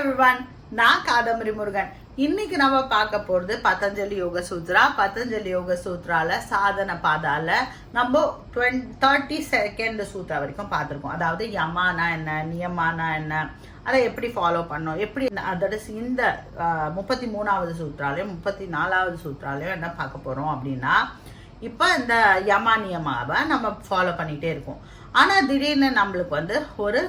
everyone, நான் காதம்பரி முருகன். இன்னைக்கு நம்ம பார்க்க போறது பதஞ்சலி யோக சூத்ரா. பதஞ்சலி யோக சூத்ரால சாதன பாதால நம்ம 32nd சூத்ரா வரைக்கும் பார்த்திருக்கோம். அதாவது யமானா என்ன, நியமானா என்ன, அதை எப்படி ஃபாலோ பண்ணோம், எப்படி அதோட இந்த 33வது சூத்ராலையும் 34வது சூத்ராலையும் என்ன பார்க்க போறோம் அப்படின்னா, இப்போ இந்த யமா நியமாவை நம்ம ஃபாலோ பண்ணிட்டே இருக்கோம். ஆனா திடீர்னு நம்மளுக்கு ஒரு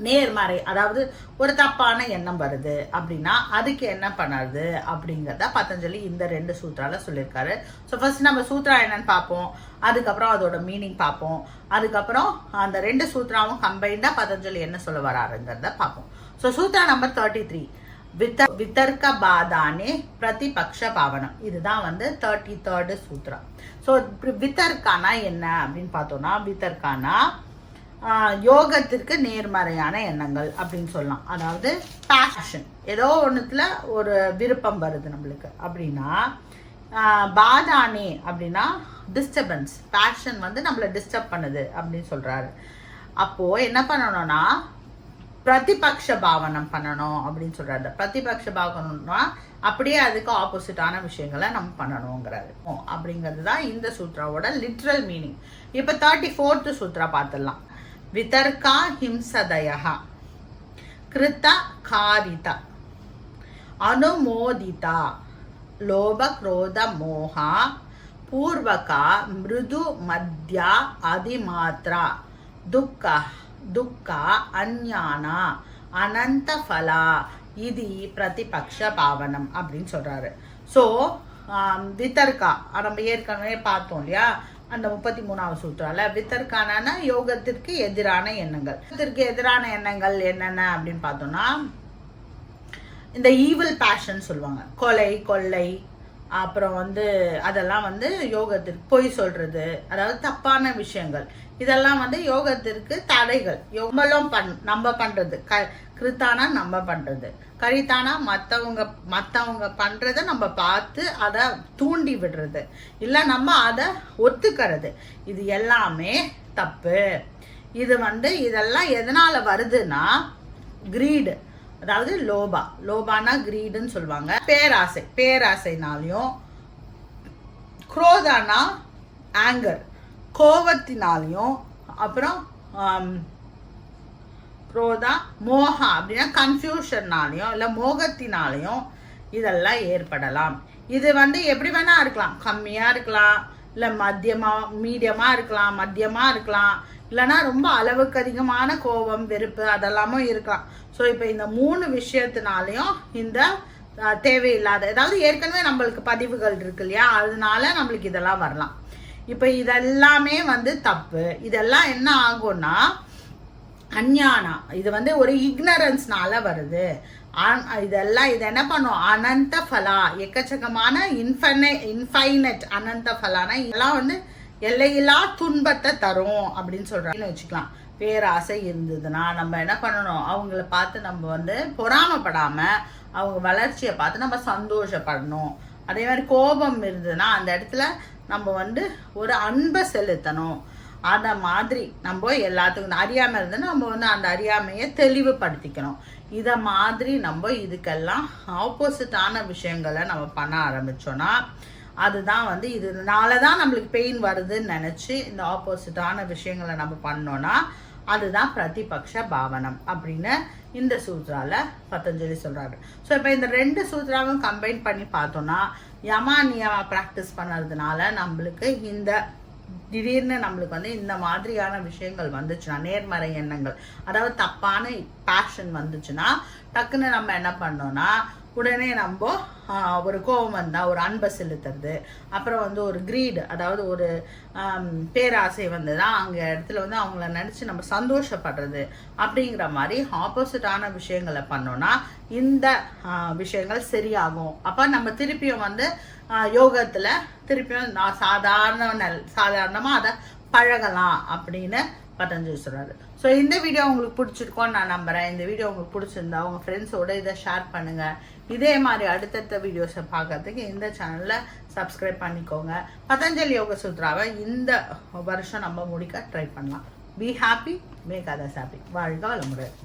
நேர்மறை, அதாவது ஒரு தப்பான எண்ணம் வருது அப்படின்னா அதுக்கு என்ன பண்ணுறது அப்படிங்கிறத பதஞ்சலி இந்த 2 சூத்ரால சொல்லியிருக்காரு. ஸோ ஃபர்ஸ்ட் நம்ம சூத்ரா என்னன்னு பார்ப்போம், அதுக்கப்புறம் அதோட மீனிங் பார்ப்போம், அதுக்கப்புறம் அந்த 2 சூத்ராவும் கம்பைண்டா பதஞ்சலி என்ன சொல்ல வராருங்கிறத பார்ப்போம். ஸோ சூத்ரா நம்பர் 33, விதர்க்க பாதானே பிரதிபக்ஷ பாவனம். இதுதான் 33rd சூத்ரா. ஸோ விதர்க்கானா என்ன அப்படின்னு பார்த்தோம்னா, விதர்க்கானா யோகத்திற்கு நேர்மறையான எண்ணங்கள் அப்படின்னு சொல்லலாம். அதாவது பேஷன், ஏதோ ஒன்றுத்துல ஒரு விருப்பம் வருது நம்மளுக்கு அப்படின்னா. பாதானே அப்படின்னா டிஸ்டர்பன்ஸ், பேஷன் நம்மளை டிஸ்டர்ப் பண்ணுது அப்படின்னு சொல்றாரு. அப்போ என்ன பண்ணணும்னா பிரதிபக்ஷ பாவனம் பண்ணணும் அப்படின்னு சொல்றாரு. பிரதிபக்ஷ பாவனம்னா அப்படியே அதுக்கு ஆப்போசிட்டான விஷயங்களை நம்ம பண்ணணுங்கிறாரு. அப்படிங்கிறது தான் இந்த சூத்ராவோட லிட்ரல் மீனிங். இப்ப 34th சூத்ரா பார்த்துடலாம். விதர்க்கா ஹிம்சதயஹ கிருத காரித அனுமோதிதா லோப குரோத மோஹா பூர்வகா மிருது மத்யா அதிமாத்ரா துக்க அஞ்ஞானா அனந்த ஃபலா இது பிரதிபக்ஷ பாவனம் அப்படின்னு சொல்றாரு. ஸோ விதர்க்கா நம்ம ஏற்கனவே பார்த்தோம் இல்லையா, அந்த 33வது சூத்ரால விதர்க்கான யோகத்திற்கு எதிரான எண்ணங்கள். எதிரான எண்ணங்கள் என்னென்ன அப்படின்னு பார்த்தோம்னா, இந்த ஈவில் பேஷன் சொல்லுவாங்க, கொலை கொள்ளை, அப்புறம் அதெல்லாம் யோகத்திற்கு பொய் சொல்றது, அதாவது தப்பான விஷயங்கள், இதெல்லாம் யோகத்திற்கு தடைகள். நம்ம பண்றது, கிருத்தானா நம்ம பண்றது, கரித்தானா மத்தவங்க பண்றத நம்ம பார்த்து அதை தூண்டி விடுறது, இல்ல நம்ம அதை ஒத்துக்கிறது, இது எல்லாமே தப்பு. இது இதெல்லாம் எதனால வருதுன்னா கிரீடு, அதாவது லோபானா கிரீடுன்னு சொல்லுவாங்க. பேராசைனாலையும், குரோதானா ஆங்கர் கோபத்தினாலையும், அப்புறம் குரோதா மோகா அப்படின்னா கன்ஃபியூஷன்னாலையும் இல்ல மோகத்தினாலையும் இதெல்லாம் ஏற்படலாம். இது எப்படி வேணா இருக்கலாம், கம்மியா இருக்கலாம், இல்ல மீடியமா இருக்கலாம், மத்தியமா இருக்கலாம், இல்லைன்னா ரொம்ப அளவுக்கு அதிகமான கோபம் வெறுப்பு அதெல்லாமும் இருக்கலாம். ஸோ இப்போ இந்த 3 விஷயத்தினாலையும் இந்த தேவையில்லாத, அதாவது ஏற்கனவே நம்மளுக்கு பதிவுகள் இருக்கு இல்லையா, அதனால நம்மளுக்கு இதெல்லாம் வரலாம். இப்போ இதெல்லாமே தப்பு. இதெல்லாம் என்ன ஆகும்னா அஞ்ஞானா, இது ஒரு இக்னரன்ஸ்னால வருது. இதெல்லாம் இது என்ன பண்ணும், அனந்த ஃபலா, எக்கச்சக்கமான இன்ஃபைனட் அனந்த ஃபலானா இதெல்லாம் எல்லையில்லா துன்பத்தை தரும் அப்படின்னு சொல்றாங்கன்னு வச்சுக்கலாம். பேராசை இருந்ததுன்னா நம்ம என்ன பண்ணணும், அவங்கள பார்த்து நம்ம பொறாமப்படாம அவங்க வளர்ச்சியை பார்த்து நம்ம சந்தோஷப்படணும். அதே மாதிரி கோபம் இருந்ததுன்னா அந்த இடத்துல நம்ம ஒரு அன்பை செலுத்தணும். அந்த மாதிரி நம்ம எல்லாத்துக்கும் அறியாம இருந்ததுன்னா நம்ம அந்த அறியாமையை தெளிவுபடுத்திக்கணும். இத மாதிரி நம்ம இதுக்கெல்லாம் ஆப்போசிட்டான விஷயங்களை நம்ம பண்ண ஆரம்பிச்சோம்னா, அதுதான் இதனாலதான் நம்மளுக்கு பெயின் வருதுன்னு நினைச்சு இந்த ஆப்போசிட்டான விஷயங்களை நம்ம பண்ணோம்னா அதுதான் பிரதிபக்ஷ பாவனம் அப்படின்னு இந்த சூத்ரால பதஞ்சலி சொல்றாரு. ஸோ இப்போ இந்த 2 சூத்ராவும் கம்பைன் பண்ணி பார்த்தோம்னா, யமா நியமா பிராக்டிஸ் பண்ணறதுனால நம்மளுக்கு திடீர்னு நம்மளுக்கு இந்த மாதிரியான விஷயங்கள் வந்துச்சுன்னா, நேர்மறை எண்ணங்கள், அதாவது தப்பான பேஷன் வந்துச்சுன்னா டக்குன்னு நம்ம என்ன பண்ணோம்னா உடனே நம்ம ஒரு கோபம் வந்தா ஒரு அன்பை செலுத்துறது, அப்புறம் ஒரு கிரீடு, அதாவது ஒரு பேராசை வந்துதான் அங்க இடத்துல அவங்கள நினைச்சு நம்ம சந்தோஷப்படுறது, அப்படிங்கிற மாதிரி ஆப்போசிட்டான விஷயங்களை பண்ணோம்னா இந்த விஷயங்கள் சரியாகும். அப்ப நம்ம திருப்பியும் யோகத்துல திருப்பியும் சாதாரணமா அதை பழகலாம் அப்படின்னு பதஞ்சலி சொல்றாரு. ஸோ இந்த வீடியோ உங்களுக்கு பிடிச்சிருக்கோன்னு நான் நம்புறேன். இந்த வீடியோ உங்களுக்கு பிடிச்சிருந்தா உங்க ஃப்ரெண்ட்ஸோட இதை ஷேர் பண்ணுங்க. இதே மாதிரி அடுத்தடுத்த வீடியோஸை பார்க்கறதுக்கு இந்த சேனல்ல சப்ஸ்கிரைப் பண்ணிக்கோங்க. பதஞ்சலி யோக சூத்ராவை இந்த வருஷம் நம்ம முடிக்க ட்ரை பண்ணலாம். Be happy, make others happy. வாழ்க வளமுடன்.